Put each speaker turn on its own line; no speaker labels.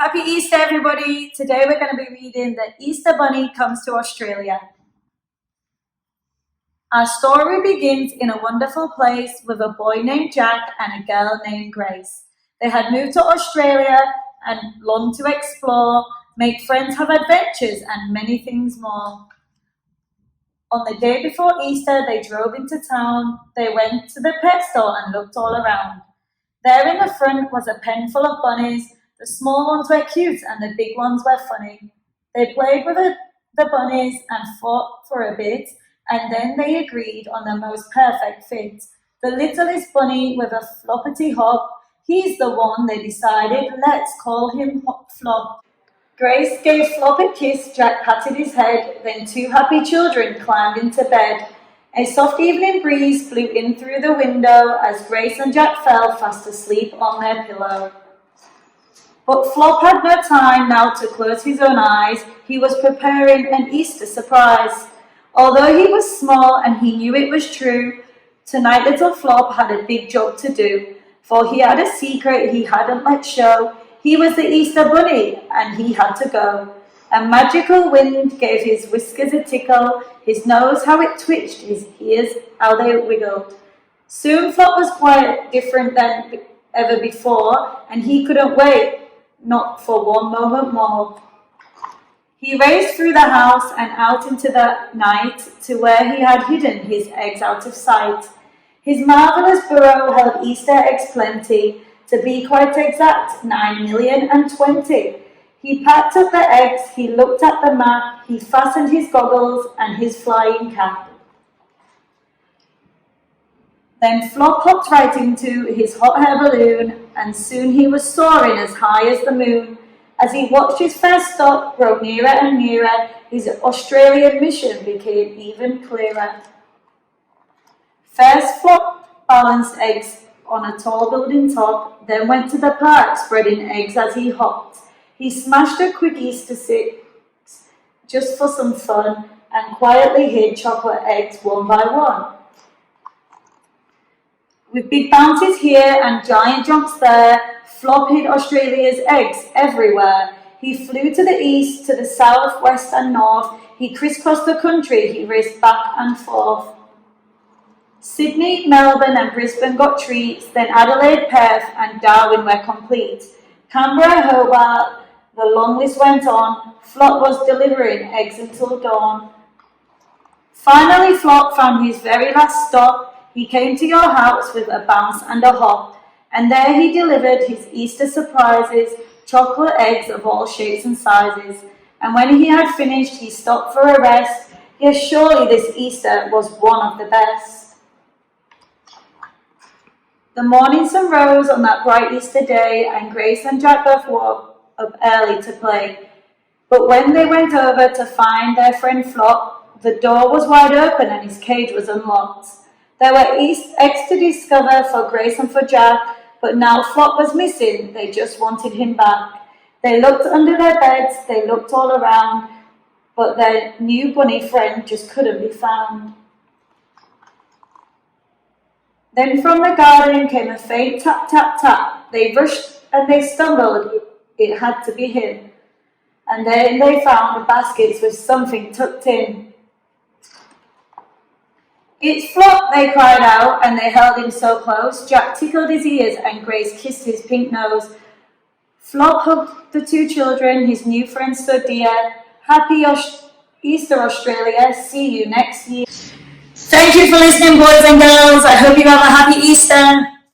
Happy Easter, everybody! Today we're going to be reading The Easter Bunny Comes to Australia. Our story begins in a wonderful place with a boy named Jack and a girl named Grace. They had moved to Australia and longed to explore, make friends, have adventures, and many things more. On the day before Easter, they drove into town. They went to the pet store and looked all around. There in the front was a pen full of bunnies. The small ones were cute and the big ones were funny. They played with the bunnies and fought for a bit, and then they agreed on the most perfect fit. The littlest bunny with a floppity hop, he's the one, they decided. Let's call him Flop. Grace gave Flop a kiss, Jack patted his head, then two happy children climbed into bed. A soft evening breeze blew in through the window as Grace and Jack fell fast asleep on their pillow. But Flop had no time now to close his own eyes. He was preparing an Easter surprise. Although he was small and he knew it was true, tonight little Flop had a big job to do, for he had a secret he hadn't let show. He was the Easter Bunny, and he had to go. A magical wind gave his whiskers a tickle, his nose how it twitched, his ears how they wiggled. Soon Flop was quite different than ever before, and he couldn't wait, not for one moment more. He raced through the house and out into the night to where he had hidden his eggs out of sight. His marvellous burrow held Easter eggs plenty, to be quite exact, 9,020,000. He packed up the eggs, he looked at the map, he fastened his goggles and his flying cap. Then Flop hopped right into his hot air balloon, and soon he was soaring as high as the moon. As he watched his first stop grow nearer and nearer, his Australian mission became even clearer. First, Flop balanced eggs on a tall building top, then went to the park spreading eggs as he hopped. He smashed a quick Easter six just for some fun and quietly hid chocolate eggs one by one. With big bounties here and giant jumps there, Flop hid Australia's eggs everywhere. He flew to the east, to the south, west and north. He crisscrossed the country, he raced back and forth. Sydney, Melbourne and Brisbane got treats, then Adelaide, Perth and Darwin were complete. Canberra, Hobart, the long list went on. Flop was delivering eggs until dawn. Finally, Flop found his very last stop. He came to your house with a bounce and a hop, and there he delivered his Easter surprises, chocolate eggs of all shapes and sizes. And when he had finished, he stopped for a rest. Yes, surely this Easter was one of the best. The morning sun rose on that bright Easter day, and Grace and Jack both woke up early to play. But when they went over to find their friend Flop, the door was wide open and his cage was unlocked. There were eggs to discover for Grace and for Jack, but now Flop was missing. They just wanted him back. They looked under their beds, they looked all around, but their new bunny friend just couldn't be found. Then from the garden came a faint tap, tap, tap. They rushed and they stumbled. It had to be him. And then they found the baskets with something tucked in. It's Flop, they cried out, and they held him so close. Jack tickled his ears and Grace kissed his pink nose. Flop hugged the two children, his new friends so dear. Happy Easter, Australia. See you next year. Thank you for listening, boys and girls. I hope you have a happy Easter.